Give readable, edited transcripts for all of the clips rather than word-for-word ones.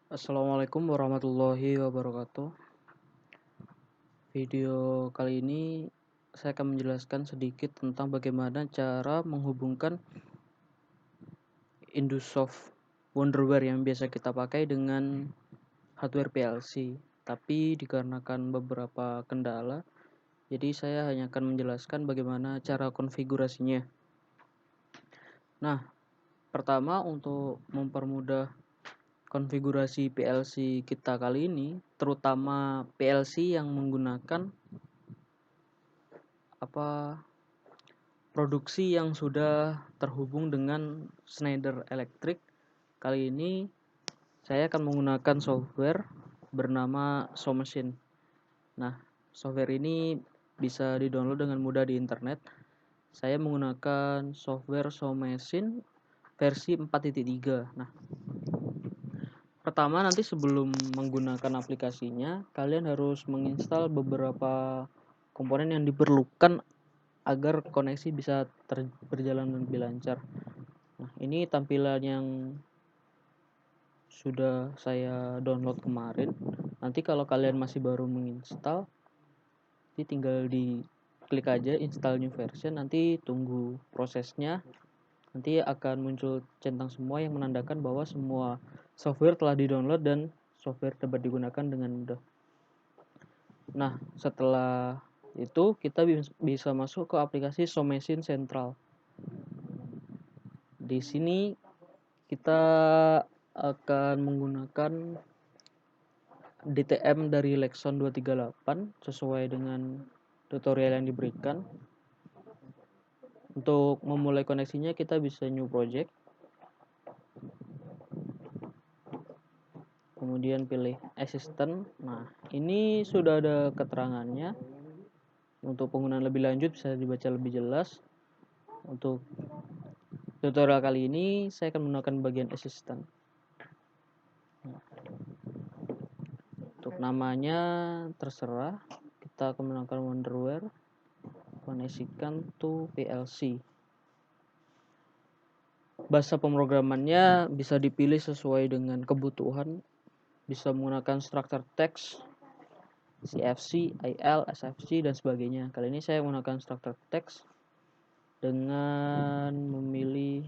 Assalamualaikum warahmatullahi wabarakatuh. Video kali ini saya akan menjelaskan sedikit tentang bagaimana cara menghubungkan Indusoft Wonderware yang biasa kita pakai dengan hardware PLC. Tapi dikarenakan beberapa kendala, jadi saya hanya akan menjelaskan bagaimana cara konfigurasinya. Nah, pertama untuk mempermudah konfigurasi PLC kita kali ini, terutama PLC yang menggunakan produksi yang sudah terhubung dengan Schneider Electric. Kali ini saya akan menggunakan software bernama SoMachine. Nah, software ini bisa di-download dengan mudah di internet. Saya menggunakan software SoMachine versi 4.3. Nah, pertama nanti sebelum menggunakan aplikasinya, kalian harus menginstal beberapa komponen yang diperlukan agar koneksi bisa berjalan lebih lancar. Nah, ini tampilan yang sudah saya download kemarin. Nanti kalau kalian masih baru menginstal, nanti tinggal klik aja install new version, nanti tunggu prosesnya. Nanti akan muncul centang semua yang menandakan bahwa semua software telah di-download dan software dapat digunakan dengan mudah. Nah, setelah itu kita bisa masuk ke aplikasi SoMachine Central. Di sini kita akan menggunakan DTM dari Lexon 238 sesuai dengan tutorial yang diberikan. Untuk memulai koneksinya kita bisa new project. Kemudian pilih assistant. Nah, ini sudah ada keterangannya. Untuk penggunaan lebih lanjut bisa dibaca lebih jelas. Untuk tutorial kali ini saya akan menggunakan bagian assistant. Untuk namanya terserah, kita akan menggunakan Wonderware, koneksikan to PLC. Bahasa pemrogramannya bisa dipilih sesuai dengan kebutuhan, bisa menggunakan structure text, CFC, IL, SFC, dan sebagainya. Kali ini saya menggunakan structure text dengan memilih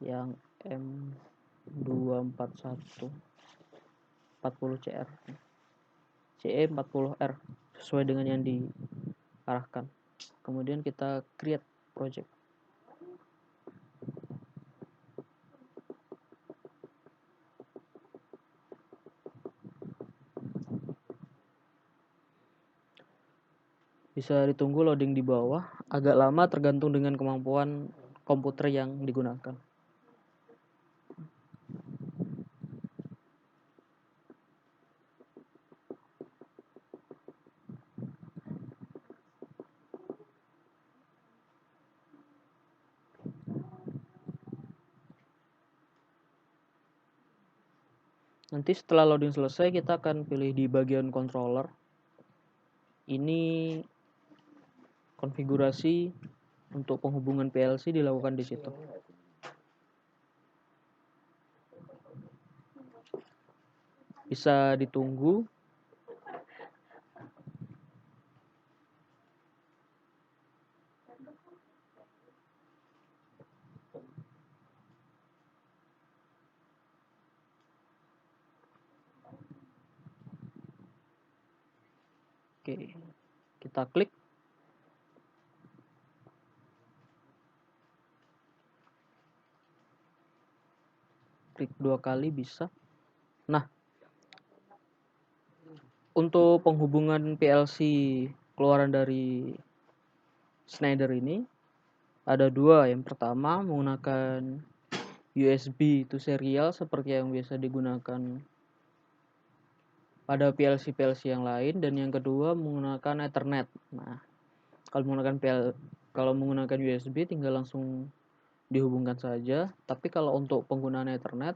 yang M241 40CR CE40R sesuai dengan yang diarahkan. Kemudian kita create project. Bisa ditunggu loading di bawah, agak lama tergantung dengan kemampuan komputer yang digunakan. Nanti setelah loading selesai, kita akan pilih di bagian controller. Ini konfigurasi untuk penghubungan PLC dilakukan di situ. Bisa ditunggu. Oke, kita klik. Klik 2 kali bisa. Nah, untuk penghubungan PLC keluaran dari Schneider ini ada dua. Yang pertama menggunakan USB to serial seperti yang biasa digunakan pada PLC yang lain, dan yang kedua menggunakan Ethernet. Nah, kalau menggunakan USB tinggal langsung dihubungkan saja, tapi kalau untuk penggunaan Ethernet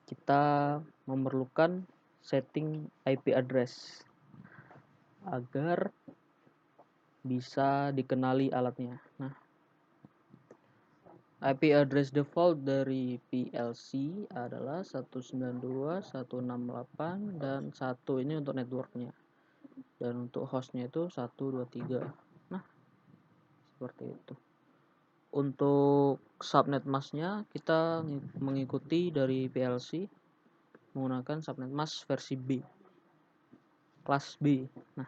kita memerlukan setting IP address agar bisa dikenali alatnya. Nah, IP address default dari PLC adalah 192.168 dan 1 ini untuk networknya. Dan untuk hostnya itu 123. Nah, seperti itu. Untuk subnet masknya kita mengikuti dari PLC menggunakan subnet mask versi B, kelas B. Nah,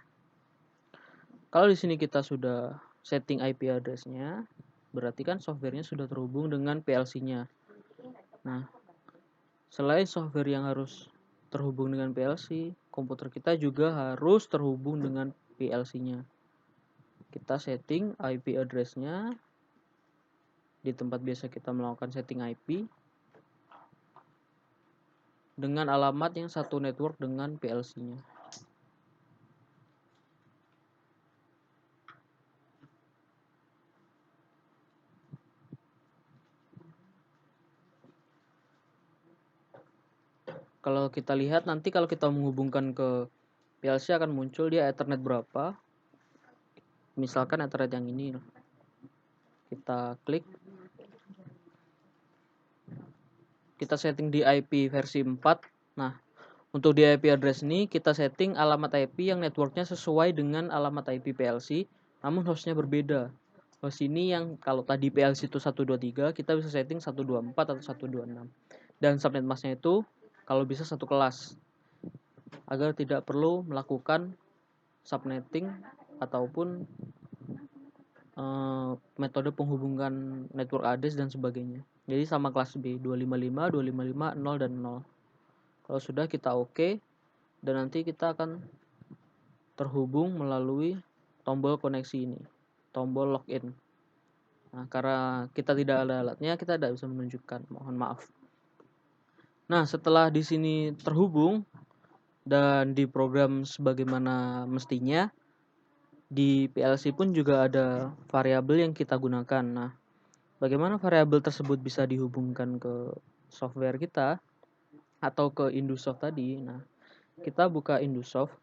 kalau di sini kita sudah setting IP address-nya, berarti kan softwarenya sudah terhubung dengan PLC-nya. Nah, selain software yang harus terhubung dengan PLC, komputer kita juga harus terhubung dengan PLC-nya. Kita setting IP address-nya di tempat biasa kita melakukan setting IP dengan alamat yang satu network dengan PLC-nya. Kalau kita lihat nanti kalau kita menghubungkan ke PLC akan muncul dia Ethernet berapa. Misalkan Ethernet yang ini. Kita klik. Kita setting di IP versi 4. Nah, untuk di IP address ini kita setting alamat IP yang networknya sesuai dengan alamat IP PLC, namun hostnya berbeda. Host ini yang kalau tadi PLC itu 123, kita bisa setting 124 atau 126. Dan subnet masknya itu kalau bisa satu kelas, agar tidak perlu melakukan subnetting ataupun metode penghubungan network address dan sebagainya. Jadi sama kelas B, 255, 255, 0 dan 0. Kalau sudah kita oke, dan nanti kita akan terhubung melalui tombol koneksi ini, tombol login. Nah, karena kita tidak ada alatnya, kita tidak bisa menunjukkan, mohon maaf. Nah, setelah di sini terhubung dan diprogram sebagaimana mestinya, di PLC pun juga ada variabel yang kita gunakan. Nah, bagaimana variabel tersebut bisa dihubungkan ke software kita atau ke Indusoft tadi? Nah, kita buka Indusoft.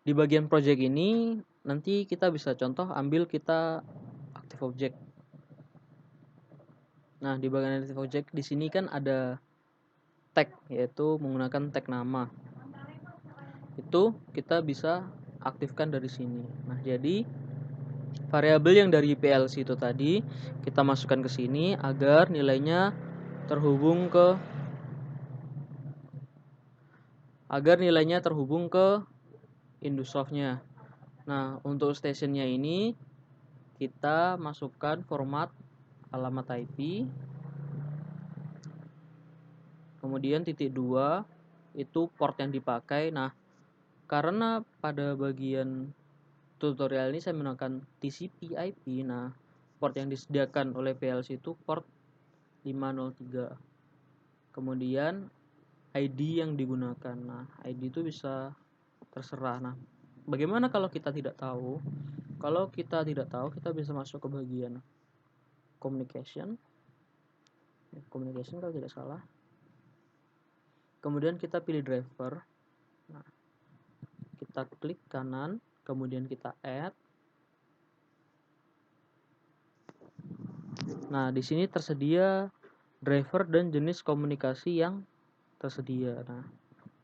Di bagian project ini nanti kita bisa contoh ambil kita active object. Nah, di bagian active object di sini kan ada tag, yaitu menggunakan tag nama. Itu kita bisa aktifkan dari sini. Nah, jadi variabel yang dari PLC itu tadi kita masukkan ke sini agar nilainya terhubung ke Indusoft-nya. Nah, untuk stationnya ini kita masukkan format alamat IP, kemudian titik 2 itu port yang dipakai. Nah, karena pada bagian tutorial ini saya menggunakan TCP IP, nah port yang disediakan oleh PLC itu port 503. Kemudian ID yang digunakan, nah ID itu bisa terserah. Nah, bagaimana kalau kita tidak tahu? Kalau kita tidak tahu, kita bisa masuk ke bagian communication kalau tidak salah. Kemudian kita pilih driver. Nah, kita klik kanan, kemudian kita add. Nah, di sini tersedia driver dan jenis komunikasi yang tersedia. Nah,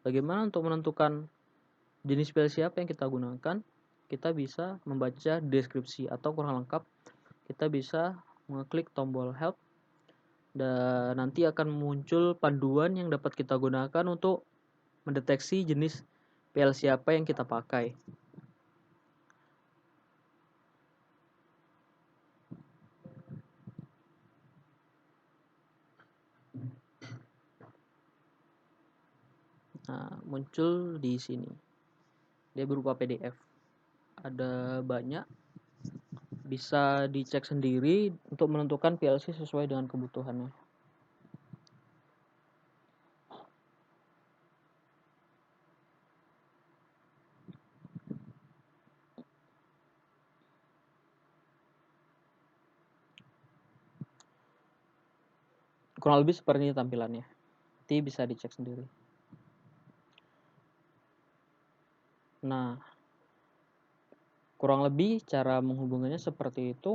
bagaimana untuk menentukan jenis PLC apa yang kita gunakan? Kita bisa membaca deskripsi atau kurang lengkap. Kita bisa mengklik tombol help dan nanti akan muncul panduan yang dapat kita gunakan untuk mendeteksi jenis PLC apa yang kita pakai. Nah, muncul di sini. Dia berupa PDF. Ada banyak. Bisa dicek sendiri untuk menentukan PLC sesuai dengan kebutuhannya. Kurang lebih seperti ini tampilannya. Nanti bisa dicek sendiri. Nah, Kurang lebih cara menghubunginya seperti itu.